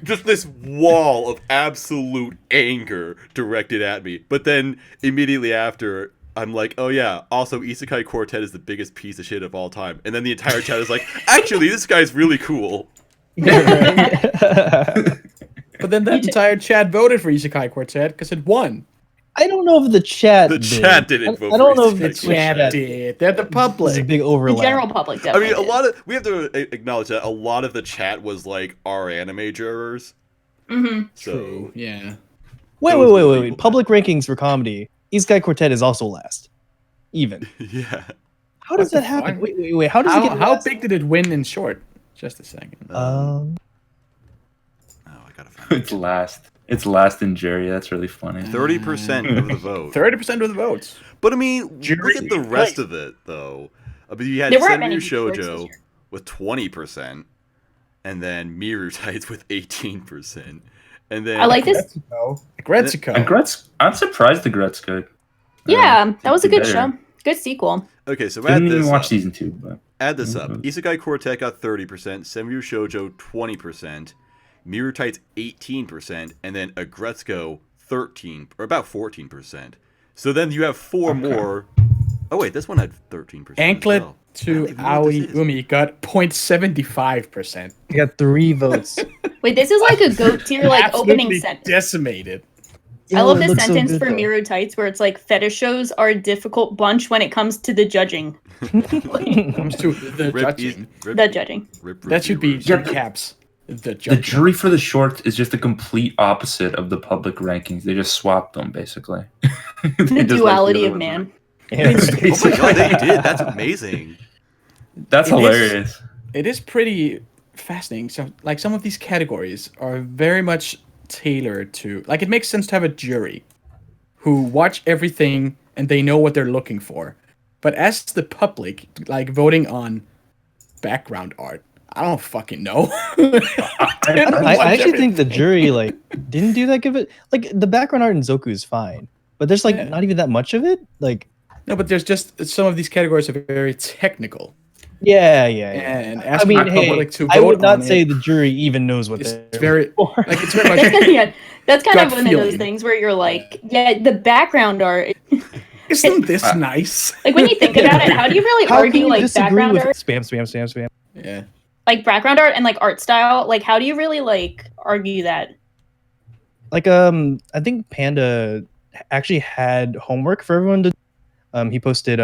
just this wall of absolute anger directed at me. But then immediately after, I'm like, "Oh yeah, also Isekai Quartet is the biggest piece of shit of all time," and then the entire chat is like, "Actually, this guy's really cool." But then that entire chat voted for Isekai Quartet because it won. I don't know if the chat. The chat didn't vote I don't for know if Isekai the The chat chat did. They're the There's a public. big The overlap. general public I definitely. mean, we have to acknowledge that a lot of the chat was like our anime jurors. Mm-hmm. So True. Yeah. Wait. Public rankings for comedy. Isekai Quartet is also last. Even. yeah. How does What the that happen? fuck? Wait. How does it get How last? big did it win in short? Just a second. Oh, I gotta find It's last. It's last in jury. That's really funny. 30% of the vote. 30% of the votes. But I mean, look Jury at the rest place. of it though. I mean, you had There weren't many Senryu good choices Shoujo here. with 20%, and then Miru Tights with 18%, and then I like this. Gretsuko. I'm surprised the Gretzko. Yeah, that was a good better. show. Good sequel. Okay, so Didn't add even this watch up. season 2, but Add this up. Mhm. Isekai Quartet got 30%, Senryu Shoujo 20%, Miru Tights 18%, and then Agretzko 13 or about 14%. So then you have four more. Oh wait, this one had 13%. Anklet as well. I to don't even know what this Aoi is. Umi got 0.75%. You got 3 votes. Wait, this is like a goat tier like Absolutely opening sentence. decimated. I love It this looks so sentence good, for though. Miru Tights where it's like fetish shows are a difficult bunch when it comes to the judging. Comes to the Rip, judging. rip, The judging. rip That should be reviewers. in caps. The the judging. jury for the shorts is just the complete opposite of the public rankings. They just swapped them basically. The duality of man. Yeah. Oh my god, they did. That's amazing. That's It is- hilarious. It is pretty fascinating. So, like, some of these categories are very much tailored to, like, it makes sense to have a jury who watch everything and they know what they're looking for. But as the public, like, voting on background art, I don't fucking know. I actually think the jury like didn't do that. Give it like the background art in Zoku is fine, but there's like Yeah. not even that much of it. Like No, but there's just some of these categories are very technical. yeah. And I asking mean, the hey, public to vote I would not on say it the jury even knows what is they're very, for. like, it's very much Yeah, that's kind Gut of one of those feeling. things where you're like, yeah, the background art. isn't this nice? Like when you think about it, how do you really How argue can you like disagree background with art? spam? Yeah. Like background art and like art style? Like how do you really like argue that? Like I think Panda actually had homework for everyone to. He posted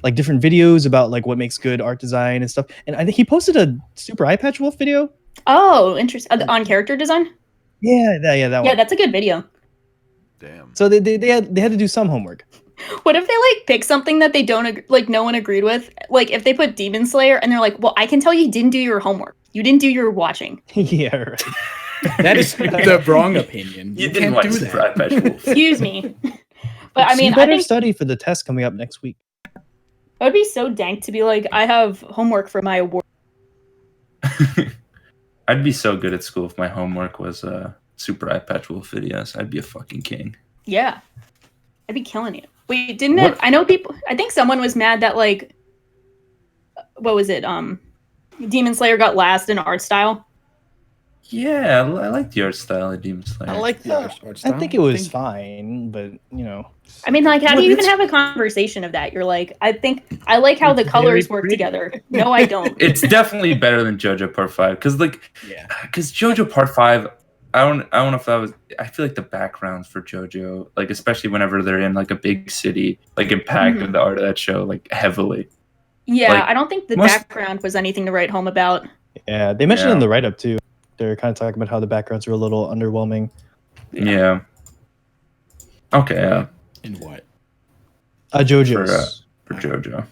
like different videos about like what makes good art design and stuff, and I think he posted a Super Eye Patch Wolf video. Oh, interesting. On character design? Yeah, that Yeah, one. that's a good video. Damn. So they had to do some homework. What if they like pick something that they don't like no one agreed with? Like if they put Demon Slayer and they're like, "Well, I can tell you didn't do your homework. You didn't do your watching." Yeah, right. That is the wrong opinion. You can't didn't watch do Super that. Eye Patch Wolf. Excuse me. But I mean, you I better think study for the test coming up next week. it would be so dank to be like, I have homework for my award. I'd be so good at school if my homework was Super Eye Patch Wolf videos. I'd be a fucking king. Yeah, I'd be killing it. Wait, didn't it? I know people. I think someone was mad that like, what was it? Demon Slayer got last in art style. Yeah, I like the art style of Demon Slayer. I like the art style. I think it was fine, but you know. I mean, like, how do Well, you even it's- have a conversation of that? You're like, I like how the It's colors very work pretty. together. No, I don't. It's definitely better than JoJo Part 5 because Yeah. JoJo Part 5, I don't know if that was. I feel like the backgrounds for JoJo, like especially whenever they're in like a big city, like impacted the art of that show like heavily. Yeah, Like, I don't think the most- background was anything to write home about. Yeah, they mentioned Yeah. in the write up too. They're kind of talking about how the backgrounds were a little underwhelming. Yeah. Okay. Yeah. In what? JoJo's. For JoJo.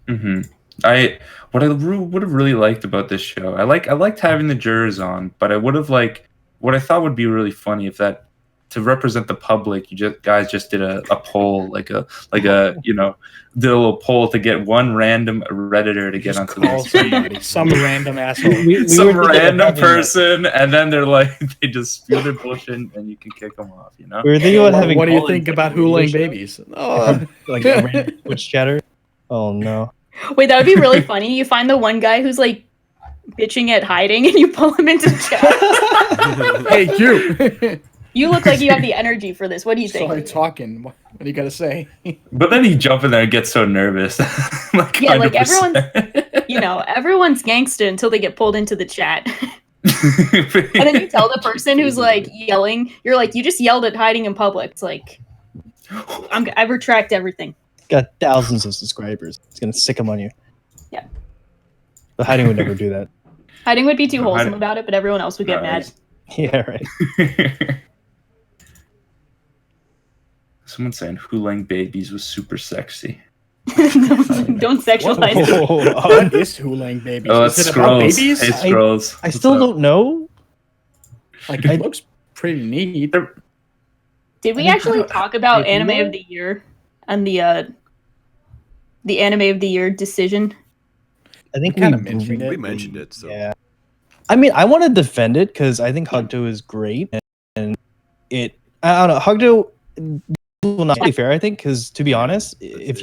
What I would have really liked about this show, I liked having the jurors on, but I would have what I thought would be really funny if that to represent the public, you guys just did a poll, did a little poll to get one random Redditor to get Just onto call the somebody, some random asshole. some were thinking of random having person, and then they're like they just spew their bullshit, and you can kick them off. You know. We were thinking about having. What do you call-ins, think like, about a radio hooling show, babies? Oh, like a random Twitch chatter. Oh no. Wait, that would be really funny. You find the one guy who's like bitching at hiding, and you pull him into chat. hey, you. You look like you have the energy for this. What do you think? Sorry, talking. What do you gotta say? But then he jump in there and gets so nervous. Yeah, like 100%. everyone's gangsta until they get pulled into the chat. And then you tell the person who's like yelling, you're like, you just yelled at hiding in public. It's like, I retract everything. Got thousands of subscribers. It's gonna sick them on you. Yeah. The hiding would never do that. Hiding would be too No, wholesome about it, but everyone else would get mad. Yeah, right. Someone saying Hulang Babies was super sexy. Don't sexualize it. What is hooling babies? Oh, Is it's it about Scrolls. babies? Hey, Scrolls. I still don't know. Like, it looks pretty neat. Did we actually talk about Anime of the Year and the Anime of the Year decision? I think We kinda mentioned it. We mentioned it, so Yeah. I mean, I want to defend it because I think Hugdo is great, and I don't know. Hugdo will not be fair, I think, because to be honest, if you